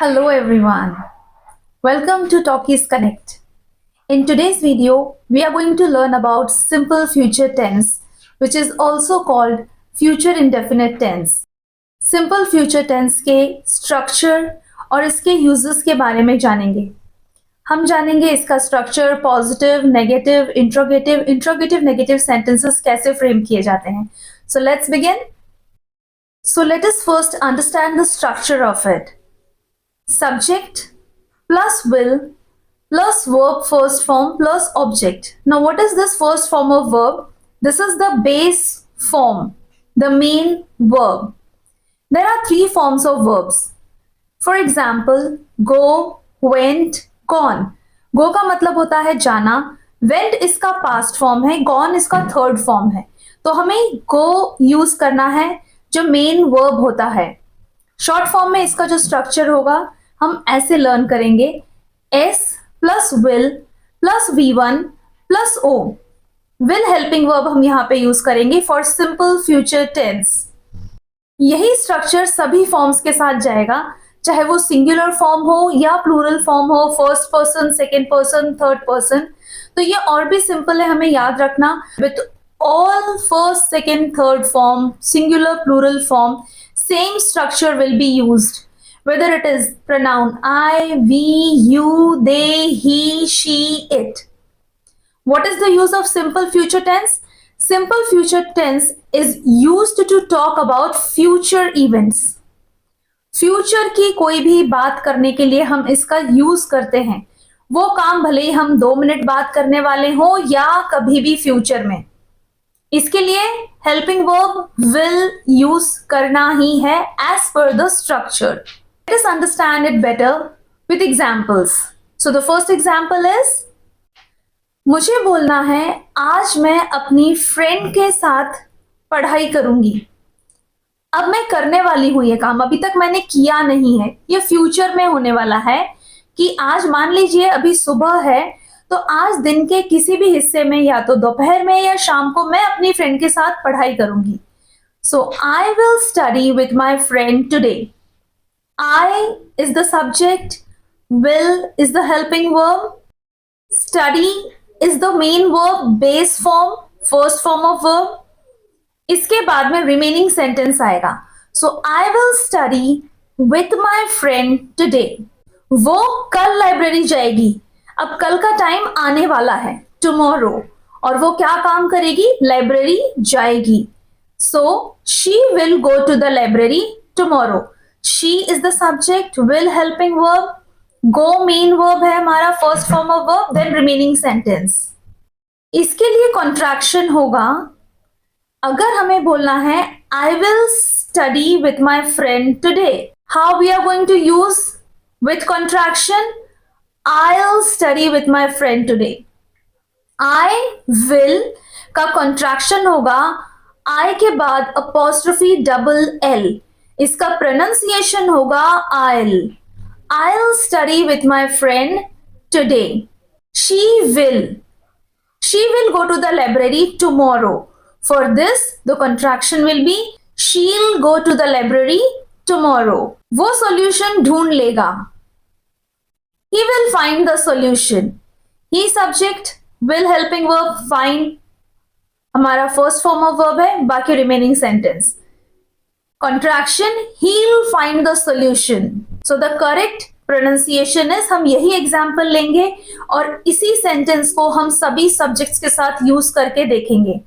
Hello everyone. Welcome to Talkies Connect. In today's video, we are going to learn about simple future tense, which is also called future indefinite tense. Simple future tense के structure और इसके uses के बारे में जानेंगे. हम जानेंगे इसका structure, positive, negative, interrogative, negative sentences कैसे frame किए जाते हैं. So let's begin. So let us first understand the structure of it. Subject plus will plus verb first form plus object. Now what is this first form of verb? This is the base form, the main verb. There are three forms of verbs. For example, go, went, gone. Go का मतलब होता है जाना, went इसका past form है, gone इसका third form है. तो हमें go use करना है जो main verb होता है. शॉर्ट फॉर्म में इसका जो स्ट्रक्चर होगा हम ऐसे लर्न करेंगे. S plus will plus V1 plus O. Will helping verb हम यहाँ पे यूज करेंगे फॉर सिंपल फ्यूचर टेंस. यही स्ट्रक्चर सभी फॉर्म्स के साथ जाएगा, चाहे वो सिंगुलर फॉर्म हो या प्लूरल फॉर्म हो, first person, second person, third person. तो ये और भी सिंपल है, हमें याद रखना. With all first, second, third form, singular, plural form, same structure will be used, whether it is pronoun I, we, you, they, he, she, it. What is the use of simple future tense? Simple future tense is used to talk about future events. Future की कोई भी बात करने के लिए हम इसका use करते हैं. वो काम भले ही हम 2 मिनट बात करने वाले हो या कभी भी फ्यूचर में. इसके लिए हेल्पिंग वर्ब विल यूज करना ही है as per the structure. Let us understand it better with examples. So the first example is, मुझे बोलना है आज मैं अपनी फ्रेंड के साथ पढ़ाई करूंगी. अब मैं करने वाली हूं ये काम, अभी तक मैंने किया नहीं है, ये फ्यूचर में होने वाला है कि आज मान लीजिए अभी सुबह है, तो आज दिन के किसी भी हिस्से में या तो दोपहर में या शाम को मैं अपनी फ्रेंड के साथ पढ़ाई करूंगी. So I will study with my friend today. I is the subject, will is the helping verb, study is the main verb, base form, first form of verb. इसके बाद में रिमेनिंग सेंटेंस आएगा. So I will study with my friend today. वो कल library जाएगी. अब कल का टाइम आने वाला है, टुमारो, और वो क्या काम करेगी? लाइब्रेरी जाएगी. So she will go to the library tomorrow. She is the subject, will helping verb, go main verb है हमारा, first form of verb, then remaining sentence. इसके लिए कॉन्ट्रैक्शन होगा. अगर हमें बोलना है I will study with my friend today, how we are going to use with contraction? I'll study with my friend today. I will का contraction होगा I के बाद apostrophe double L. इसका pronunciation होगा I'll. I'll study with my friend today. She will go to the library tomorrow. For this, the contraction will be she'll go to the library tomorrow. वो solution ढूंढ लेगा. He will find the solution. He subject, will helping verb, find हमारा first form of verb है, बाकी remaining sentence. Contraction, he'll find the solution. So the correct pronunciation is, हम यही example लेंगे और इसी sentence को हम सभी subjects के साथ use करके देखेंगे.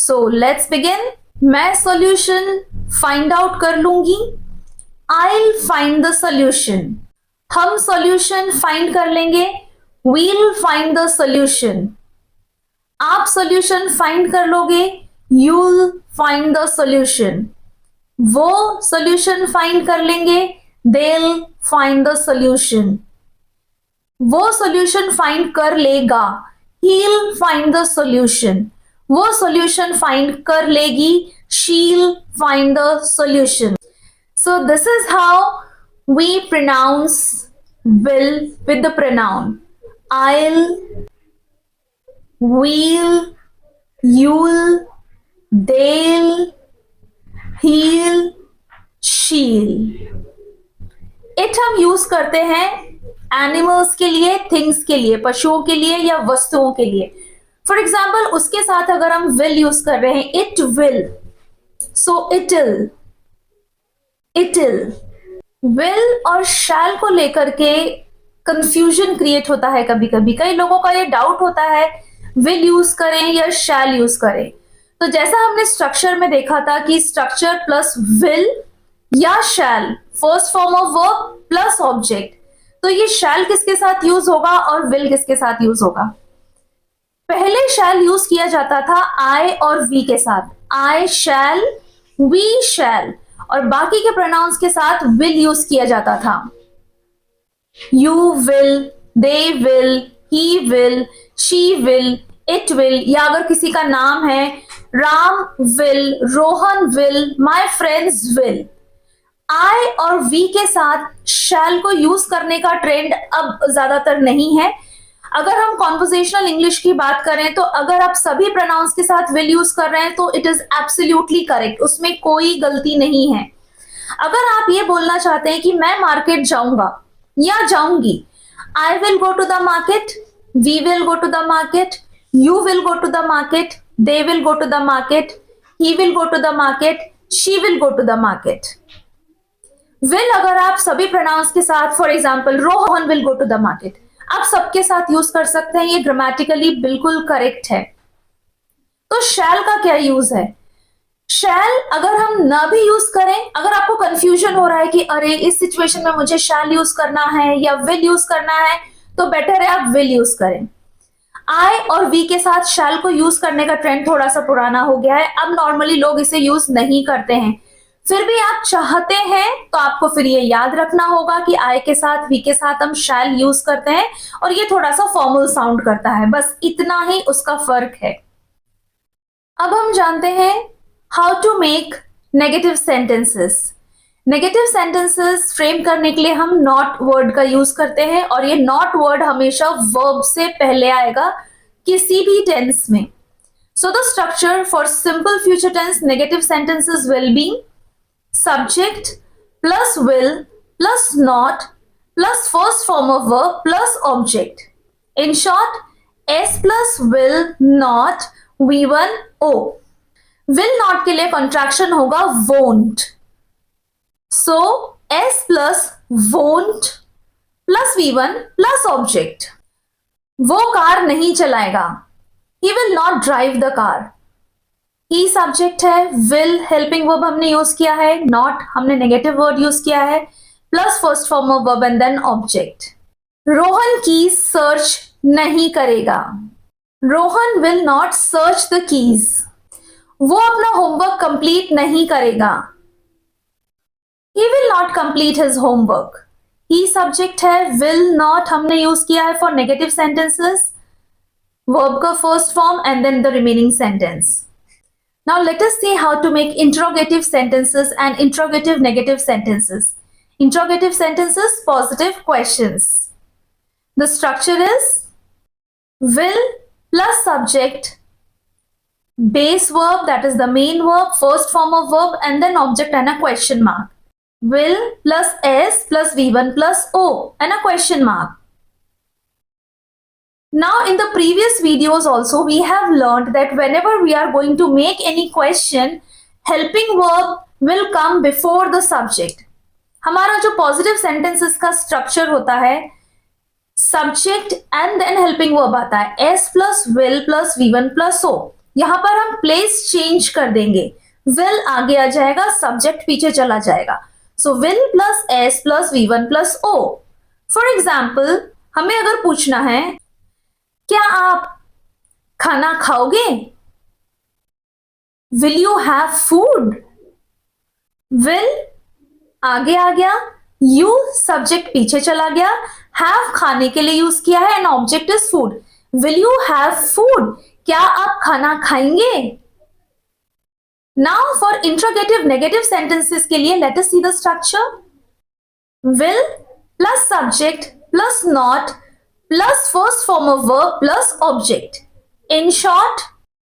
So let's begin. मैं solution find out कर लूंगी. I'll find the solution. हम सॉल्यूशन फाइंड कर लेंगे. We'll find the solution. आप सॉल्यूशन फाइंड कर लोगे. You'll find the solution. वो सॉल्यूशन फाइंड कर लेंगे. They'll find the solution. वो सॉल्यूशन फाइंड कर लेगा. He'll find the solution. वो सॉल्यूशन फाइंड कर लेगी. She'll find the solution. So this is how we pronounce will with the pronoun I'll, we'll, you'll, they'll, he'll, she'll. It हम use करते हैं animals के लिए, थिंग्स के लिए, पशुओं के लिए या वस्तुओं के लिए। फॉर एग्जाम्पल उसके साथ अगर हम विल यूज कर रहे हैं, इट विल, सो इटिल, इटिल। विल और शैल को लेकर के कंफ्यूजन क्रिएट होता है कभी कभी। कई लोगों का ये डाउट होता है विल यूज करें या शैल यूज करें। तो जैसा हमने स्ट्रक्चर में देखा था कि स्ट्रक्चर प्लस विल या shall, first form of verb plus object, तो ये शैल किसके साथ यूज होगा और विल किसके साथ यूज होगा? पहले शैल यूज किया जाता था आई और वी के साथ, आई शैल, वी शैल, और बाकी के प्रोनाउंस के साथ विल यूज किया जाता था। You will, they will, he will, she will, it will, या अगर किसी का नाम है Ram will, Rohan will, my friends will. I और वी के साथ शैल को यूज करने का ट्रेंड अब ज्यादातर नहीं है। अगर हम कॉन्वर्सेशनल इंग्लिश की बात करें तो अगर आप सभी प्रोनाउंस के साथ विल यूज कर रहे हैं तो इट इज एब्सोल्युटली करेक्ट, उसमें कोई गलती नहीं है। अगर आप ये बोलना चाहते हैं कि मैं मार्केट जाऊंगा या जाऊंगी, I will go to the market, we will go to the market, you will go to the market, they will go to the market, he will go to the market, she will go to the market. Will अगर आप सभी pronouns के साथ, for example Rohan will go to the market, आप सबके साथ use कर सकते हैं, ये ग्रामेटिकली बिल्कुल करेक्ट है। तो शैल का क्या यूज है? शैल अगर हम ना भी यूज करें, अगर आपको कंफ्यूजन हो रहा है कि अरे इस सिचुएशन में मुझे शैल यूज करना है या विल यूज करना है, तो बेटर है आप विल यूज करें। आई और वी के साथ शैल को यूज करने का ट्रेंड थोड़ा सा पुराना हो गया है, अब नॉर्मली लोग इसे यूज नहीं करते हैं। फिर भी आप चाहते हैं तो आपको फिर ये याद रखना होगा कि आई के साथ, वी के साथ हम शैल यूज करते हैं और ये थोड़ा सा फॉर्मल साउंड करता है, बस इतना ही उसका फर्क है। अब हम जानते हैं how to make negative sentences. Negative sentences frame करने के लिए हम नॉट वर्ड का यूज करते हैं और ये नॉट वर्ड हमेशा वर्ब से पहले आएगा किसी भी टेंस में। So the structure for simple future tense negative sentences will be subject plus will plus not plus first form of verb plus object. In short, S plus will not V1 O. Will not के लिए contraction होगा won't. So S plus won't plus V1 plus object. वो car नहीं चलाएगा. He will not drive the car. He subject है, will helping verb हमने use किया है, नॉट हमने नेगेटिव वर्ड यूज किया है, plus first form of verb and then object. Rohan keys search नहीं करेगा। Rohan will not search the keys. वो अपना होमवर्क कंप्लीट नहीं करेगा। He will not complete his homework. He subject है, विल नॉट हमने यूज किया है फॉर नेगेटिव सेंटेंसेस, वर्ब का first form and then the remaining sentence. Now let us see how to make interrogative sentences and interrogative negative sentences. Interrogative sentences, positive questions. The structure is will plus subject, base verb, that is the main verb, first form of verb, and then object and a question mark. Will plus S plus V1 plus O and a question mark. Now in the previous videos also we have learned that whenever we are going to make any question, helping verb will come before the subject. हमारा जो positive sentences का structure होता है, subject and then helping verb आता है, S plus will plus V1 plus O. यहाँ पर हम place change कर देंगे, will आगे आ जाएगा, subject पीछे चला जाएगा. So will plus S plus V1 plus O. For example, हमें अगर पूछना है क्या आप खाना खाओगे? Will you have food? Will आगे आ गया, you सब्जेक्ट पीछे चला गया, have खाने के लिए यूज किया है and object is food. Will you have food? क्या आप खाना खाएंगे? Now for interrogative negative sentences के लिए let us see the structure. Will plus subject plus not plus first form of verb plus object. In short,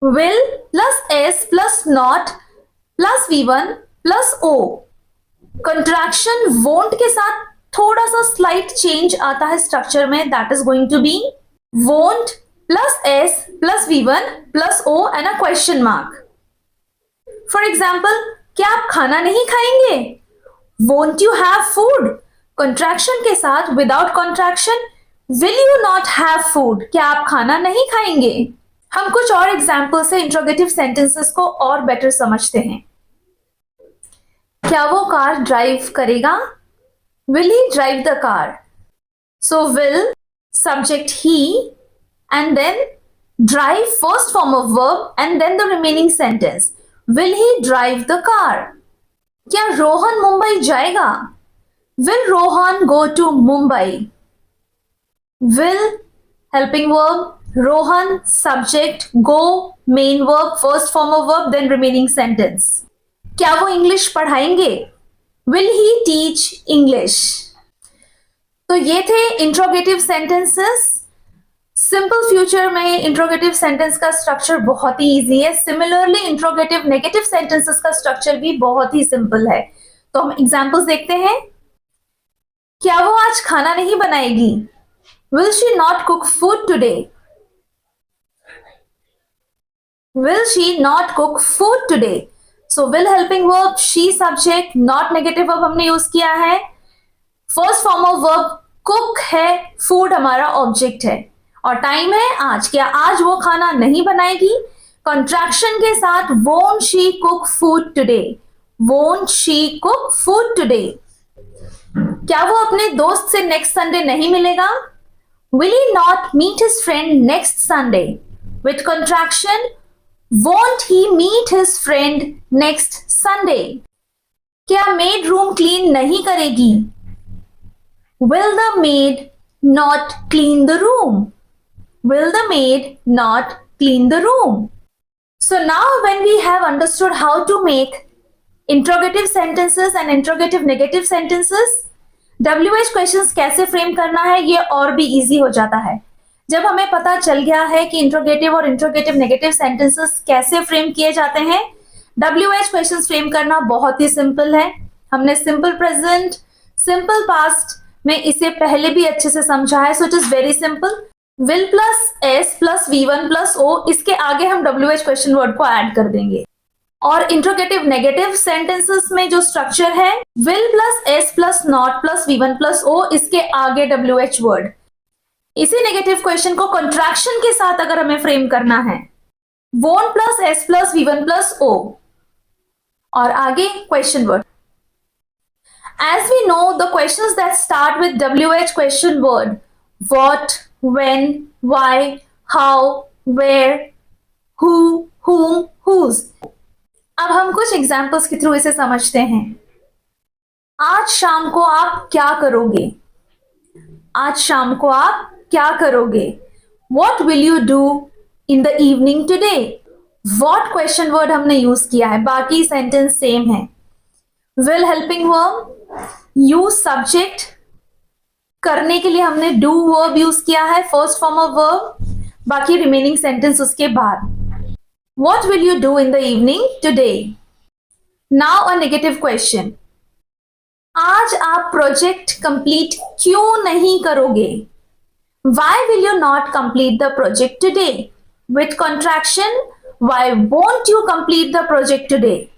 will plus S plus not plus V1 plus O. Contraction won't के साथ थोड़ा सा slight change आता है structure में, that is going to be won't plus s plus v1 plus o and a question mark. For example, क्या आप खाना नहीं खाएंगे? Won't you have food? Contraction के साथ without contraction, will you not have food? क्या आप खाना नहीं खाएंगे? हम कुछ और एग्जाम्पल से इंट्रोगेटिव सेंटेंसेस को और बेटर समझते हैं. क्या वो कार ड्राइव करेगा? Will he drive the car? So will, subject he, and then drive, first form of verb, and then the remaining sentence. Will he drive the car? क्या रोहन मुंबई जाएगा? Will Rohan go to Mumbai? Will, helping verb, Rohan, subject, go, main verb, first form of verb, then remaining sentence. क्या वो English पढ़ाएंगे? Will he teach English? तो ये थे interrogative sentences. Simple future में interrogative sentence का structure बहुत ही easy है. सिमिलरली इंट्रोगेटिव नेगेटिव सेंटेंसेस का स्ट्रक्चर भी बहुत ही सिंपल है. तो हम एग्जांपल्स देखते हैं. क्या वो आज खाना नहीं बनाएगी? Will she not cook food today? Will she not cook food today? So will helping verb, she subject, not negative verb हमने यूज किया है. First form of verb cook है, फूड हमारा ऑब्जेक्ट है, और टाइम है आज. क्या आज वो खाना नहीं बनाएगी? कंट्रैक्शन के साथ won't she cook food today? Won't she cook food today? क्या वो अपने दोस्त से नेक्स्ट संडे नहीं मिलेगा? Will he not meet his friend next Sunday? With contraction, won't he meet his friend next Sunday? क्या मेड रूम क्लीन नहीं करेगी? Will the maid not clean the room? Will the maid not clean the room? So now when we have understood how to make interrogative sentences and interrogative negative sentences, WH questions कैसे frame करना है ये और भी easy हो जाता है. जब हमें पता चल गया है कि इंट्रोगेटिव और इंट्रोगेटिव नेगेटिव सेंटेंसेस कैसे फ्रेम किए जाते हैं, WH क्वेश्चंस फ्रेम करना बहुत ही सिंपल है. हमने सिंपल प्रेजेंट, सिंपल पास्ट में इसे पहले भी अच्छे से समझा है. So it is very simple. Will plus S plus v1 plus O, इसके आगे हम WH क्वेश्चन वर्ड को ऐड कर देंगे. और इंट्रोगेटिव नेगेटिव सेंटेंसेस में जो स्ट्रक्चर है, will plus S plus not plus v1 plus O, इसके आगे WH वर्ड. इसी नेगेटिव क्वेश्चन को कॉन्ट्रैक्शन के साथ अगर हमें फ्रेम करना है, won't plus S plus v1 plus O, और आगे question word. As we know, the questions that start with WH question word, what, when, why, how, where, who, whom, whose. अब हम कुछ एग्जाम्पल्स के थ्रू इसे समझते हैं. आज शाम को आप क्या करोगे? आज शाम को आप क्या करोगे? What will you do in the evening today? What question word हमने यूज किया है, बाकी सेंटेंस सेम है. Will helping verb, use subject, करने के लिए हमने do verb यूज किया है, फर्स्ट फॉर्म ऑफ वर्ब, बाकी रिमेनिंग सेंटेंस उसके बाद. What will you do in the evening today? Now a negative question. आज आप प्रोजेक्ट कंप्लीट क्यों नहीं करोगे? Why will you not complete the project today? With contraction, why won't you complete the project today?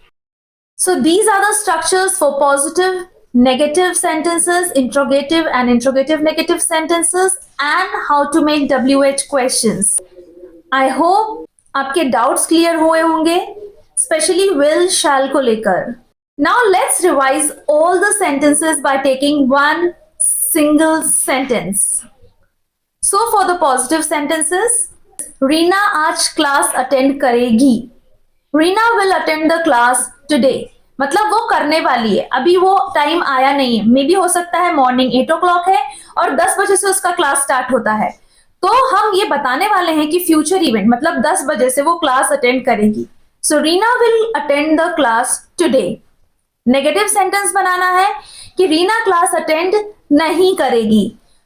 So these are the structures for positive, negative sentences, interrogative and interrogative negative sentences, and how to make WH questions. I hope आपके doubts clear हुए होंगे, especially will, shall को लेकर. Now let's revise all the sentences by taking one single sentence. So for the positive sentences, Reena आज class attend करेगी. Reena will attend the class today. मतलब वो करने वाली है, अभी वो टाइम आया नहीं है. मे बी हो सकता है मॉर्निंग 8 o'clock है और 10 बजे से उसका क्लास स्टार्ट होता है. तो हम ये बताने वाले हैं कि फ्यूचर इवेंट, मतलब 10 बजे से वो क्लास अटेंड करेगी. So Reena will attend the class today. Negative sentence बनाना है कि रीना क्लास अटेंड नहीं करेगी.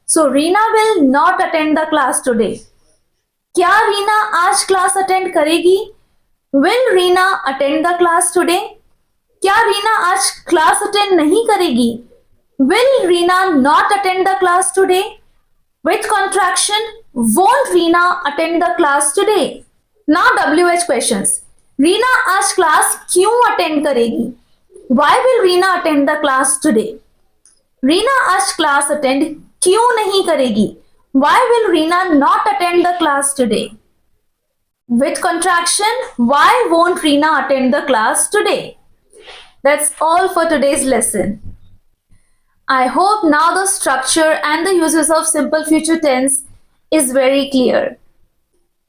So Reena will not attend the class today. क्या रीना आज क्लास अटेंड करेगी? Will Reena attend the class today? क्या रीना आज क्लास अटेंड नहीं करेगी? Will Reena not attend the class today? With contraction, won't Reena attend the class today? Now WH questions. Reena आज class क्यों attend करेगी? Why will Reena attend the class today? Reena आज class attend क्यों नहीं करेगी? Why will Reena not attend the class today? With contraction, why won't Reena attend the class today? That's all for today's lesson. I hope now the structure and the uses of simple future tense is very clear.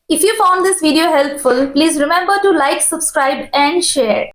If you found this video helpful, please remember to like, subscribe and share.